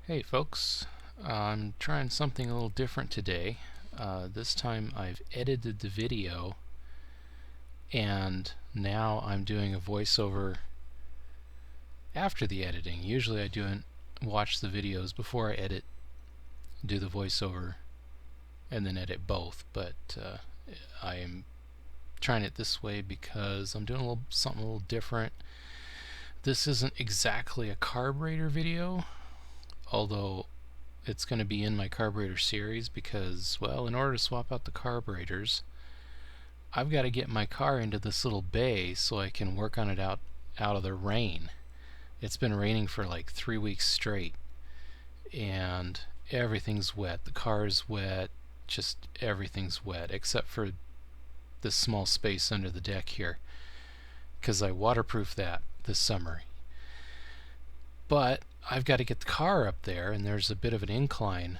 Hey folks, I'm trying something a little different today. This time I've edited the video and now I'm doing a voiceover after the editing. Usually I watch the videos before I edit, do the voiceover, and then edit both, but I am trying it this way because I'm doing something a little different. This isn't exactly a carburetor video, although it's going to be in my carburetor series because, well, in order to swap out the carburetors, I've got to get my car into this little bay so I can work on it out of the rain. It's been raining for like 3 weeks straight and everything's wet. The car's wet, just everything's wet except for this small space under the deck here because I waterproofed that this summer. But I've got to get the car up there, and there's a bit of an incline.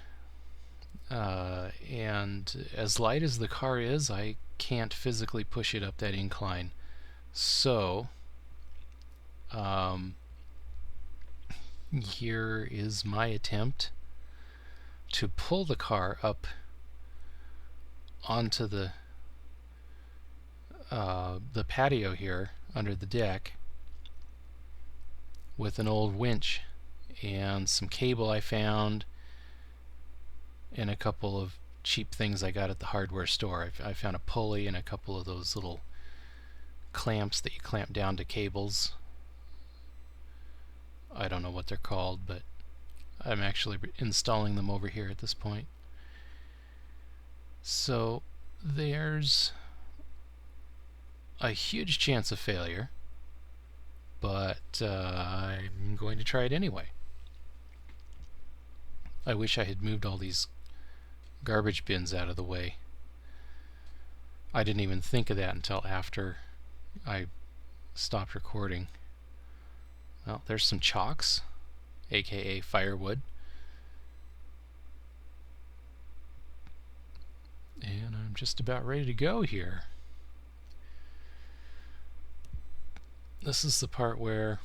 And as light as the car is, I can't physically push it up that incline. So, here is my attempt to pull the car up onto the patio here under the deck with an old winch and some cable I found and a couple of cheap things I got at the hardware store. I found a pulley and a couple of those little clamps that you clamp down to cables. I don't know what they're called, but I'm actually installing them over here at this point. So there's a huge chance of failure, but I'm going to try it anyway. I wish I had moved all these garbage bins out of the way. I didn't even think of that until after I stopped recording. Well, there's some chocks, aka firewood. And I'm just about ready to go here. This is the part where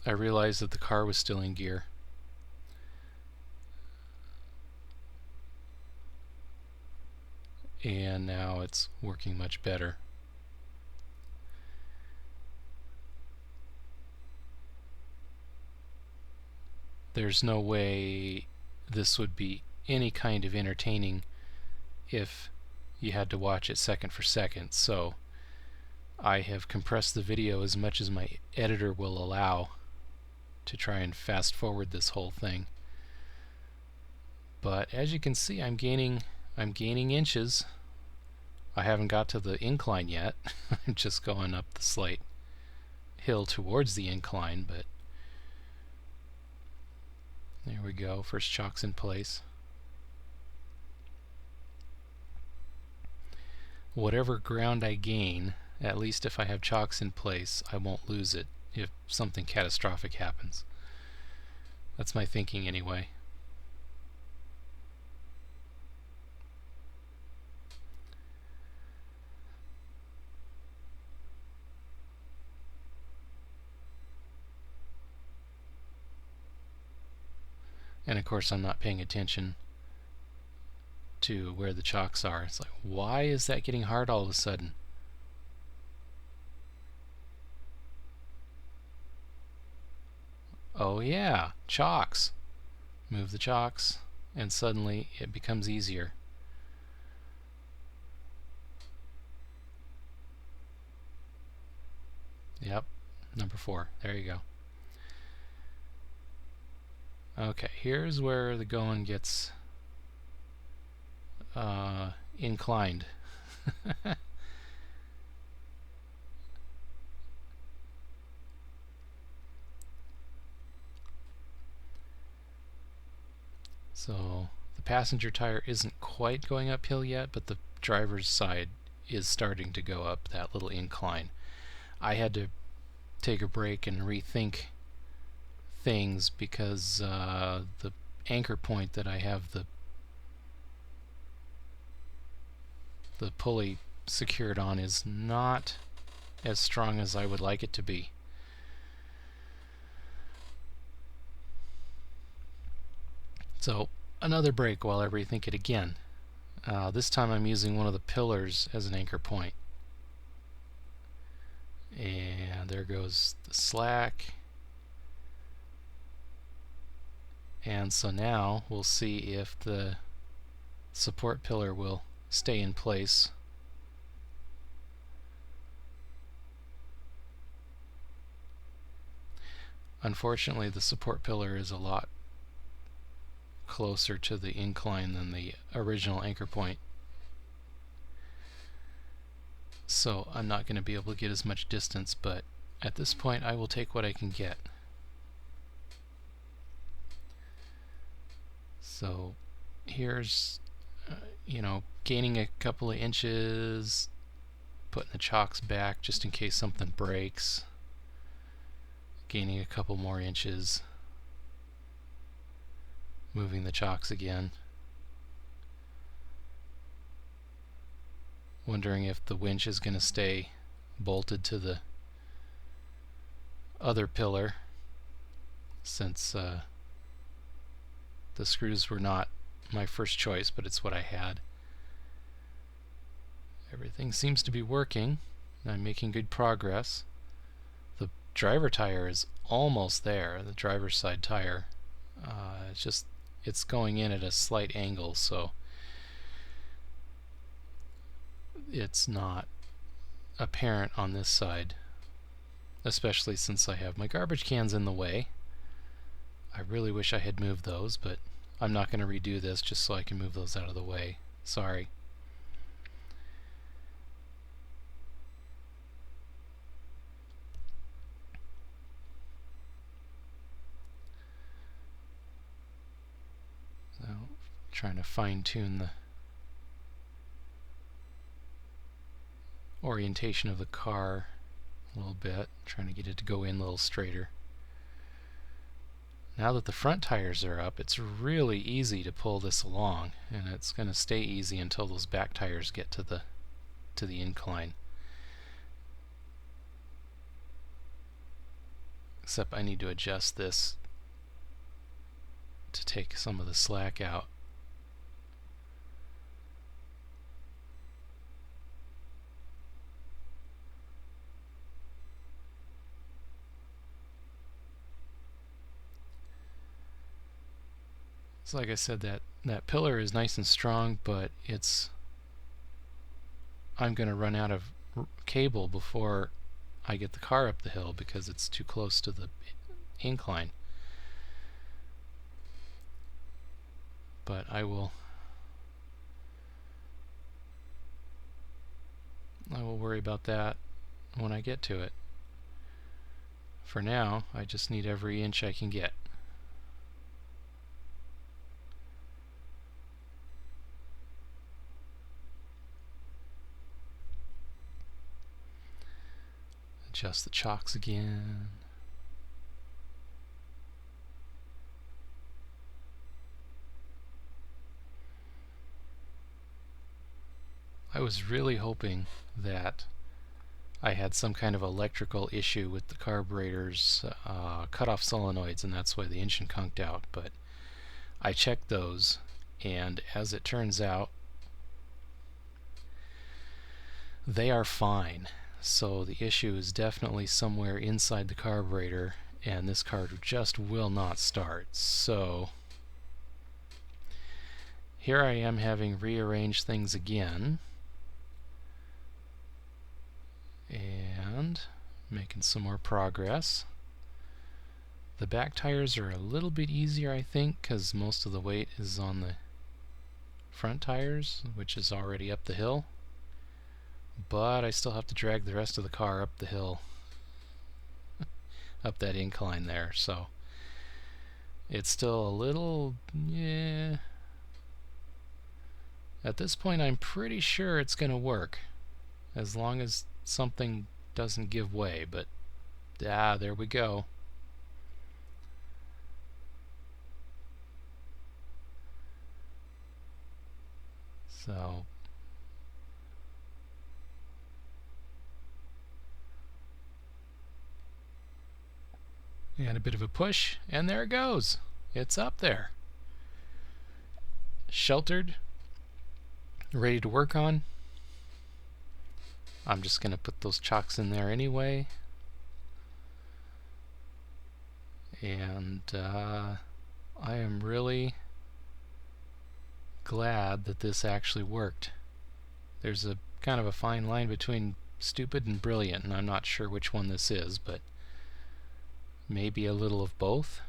I realized that the car was still in gear. And now it's working much better. There's no way this would be any kind of entertaining if you had to watch it second for second, so I have compressed the video as much as my editor will allow to try and fast forward this whole thing. But as you can see, I'm gaining inches. I haven't got to the incline yet. I'm just going up the slight hill towards the incline, but there we go. First chock's in place. Whatever ground I gain, at least if I have chocks in place, I won't lose it if something catastrophic happens. That's my thinking anyway. And of course I'm not paying attention to where the chocks are. It's like, why is that getting hard all of a sudden? Oh yeah, chocks. Move the chocks and suddenly it becomes easier. Yep, number 4. There you go. Okay, here's where the going gets inclined. So the passenger tire isn't quite going uphill yet, but the driver's side is starting to go up that little incline. I had to take a break and rethink things because the anchor point that I have the pulley secured on is not as strong as I would like it to be. So another break while I rethink it again. This time I'm using one of the pillars as an anchor point. And there goes the slack. And so now we'll see if the support pillar will stay in place. Unfortunately, the support pillar is a lot closer to the incline than the original anchor point. So I'm not going to be able to get as much distance, but at this point I will take what I can get. So here's, gaining a couple of inches, putting the chocks back just in case something breaks, gaining a couple more inches, moving the chocks again, wondering if the winch is going to stay bolted to the other pillar, since the screws were not my first choice, but it's what I had. Everything seems to be working. I'm making good progress. The driver tire is almost there, the driver's side tire. It's going in at a slight angle, so it's not apparent on this side, especially since I have my garbage cans in the way. I really wish I had moved those, but I'm not going to redo this just so I can move those out of the way. Sorry. So, trying to fine-tune the orientation of the car a little bit, trying to get it to go in a little straighter. Now that the front tires are up, it's really easy to pull this along, and it's going to stay easy until those back tires get to the incline. Except I need to adjust this to take some of the slack out. So like I said, that pillar is nice and strong, but I'm going to run out of cable before I get the car up the hill because it's too close to the incline. But I will worry about that when I get to it. For now, I just need every inch I can get. Adjust the chocks again. I was really hoping that I had some kind of electrical issue with the carburetor's cutoff solenoids, and that's why the engine conked out, but I checked those, and as it turns out, they are fine. So the issue is definitely somewhere inside the carburetor, and this car just will not start. So here I am having rearranged things again and making some more progress. The back tires are a little bit easier, I think, because most of the weight is on the front tires, which is already up the hill. But I still have to drag the rest of the car up the hill, up that incline there, so it's still a little, At this point I'm pretty sure it's going to work, as long as something doesn't give way, but there we go. So and a bit of a push, and there it goes. It's up there. sheltered, ready to work on. I'm just going to put those chocks in there anyway. And I am really glad that this actually worked. There's a kind of a fine line between stupid and brilliant, and I'm not sure which one this is, but maybe a little of both.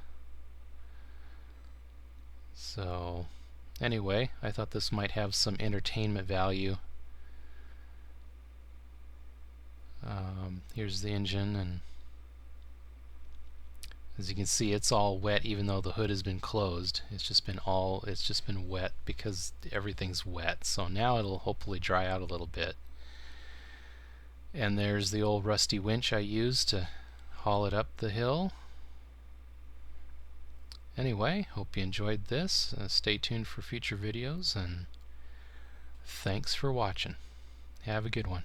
So anyway, I thought this might have some entertainment value. Here's the engine, and as you can see, it's all wet even though the hood has been closed. It's just been wet because everything's wet. So now it'll hopefully dry out a little bit. And there's the old rusty winch I used to haul it up the hill. Anyway, hope you enjoyed this. Stay tuned for future videos, and thanks for watching. Have a good one.